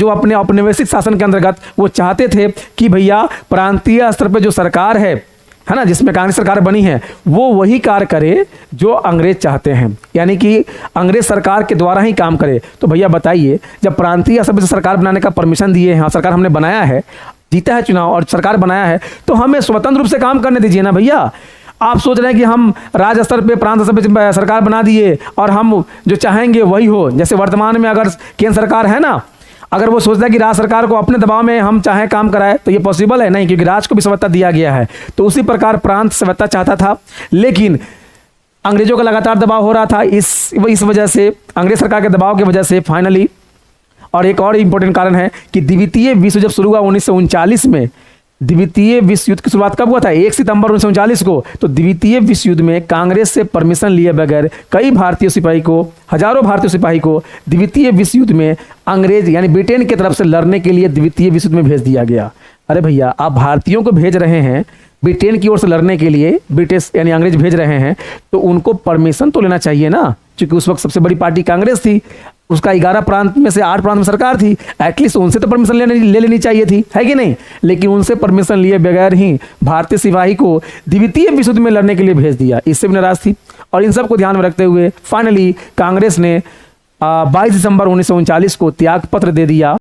जो अपने औपनिवेशिक शासन के अंतर्गत वो चाहते थे कि भैया प्रांतीय स्तर पे जो सरकार है ना, जिसमें कांग्रेस सरकार बनी है, वो वही कार्य करे जो अंग्रेज चाहते हैं, यानी कि अंग्रेज सरकार के द्वारा ही काम करे। तो भैया बताइए, जब प्रांतीय स्तर पे सरकार बनाने का परमिशन दिए हैं, सरकार हमने बनाया है, जीता है चुनाव और सरकार बनाया है, तो हमें स्वतंत्र रूप से काम करने दीजिए ना भैया। आप सोच रहे हैं कि हम राज्य स्तर पे, प्रांत स्तर पे सरकार बना दिए और हम जो चाहेंगे वही हो। जैसे वर्तमान में अगर केंद्र सरकार है ना, अगर वो सोचता है कि राज्य सरकार को अपने दबाव में हम चाहें काम कराए, तो ये पॉसिबल है नहीं, क्योंकि राज्य को भी स्वायत्ता दिया गया है। तो उसी प्रकार प्रांत स्वायत्ता चाहता था, लेकिन अंग्रेजों का लगातार दबाव हो रहा था। इस वजह से, अंग्रेज सरकार के दबाव की वजह से फाइनली, और एक और इंपॉर्टेंट कारण है कि द्वितीय विश्व जब शुरू हुआ 1939 में, द्वितीय विश्व युद्ध की शुरुआत कब हुआ था? 1 सितंबर 1939 को। तो द्वितीय विश्व युद्ध में कांग्रेस से परमिशन लिए बगैर कई भारतीय सिपाही को, हजारों भारतीय सिपाही को द्वितीय विश्व युद्ध में अंग्रेज यानी ब्रिटेन की तरफ से लड़ने के लिए द्वितीय विश्व युद्ध में भेज दिया गया। अरे भैया, आप भारतीयों को भेज रहे हैं ब्रिटेन की ओर से लड़ने के लिए, ब्रिटिश यानी अंग्रेज भेज रहे हैं, तो उनको परमिशन तो लेना चाहिए ना, क्योंकि उस वक्त सबसे बड़ी पार्टी कांग्रेस थी, उसका 11 प्रांत में से 8 प्रांत में सरकार थी, एटलीस्ट उनसे तो परमिशन ले लेनी चाहिए थी, है कि नहीं? लेकिन उनसे परमिशन लिए बगैर ही भारतीय सिपाही को द्वितीय विश्व युद्ध में लड़ने के लिए भेज दिया। इससे भी नाराज थी, और इन सब को ध्यान में रखते हुए फाइनली कांग्रेस ने 22 दिसंबर 1939 को त्याग पत्र दे दिया।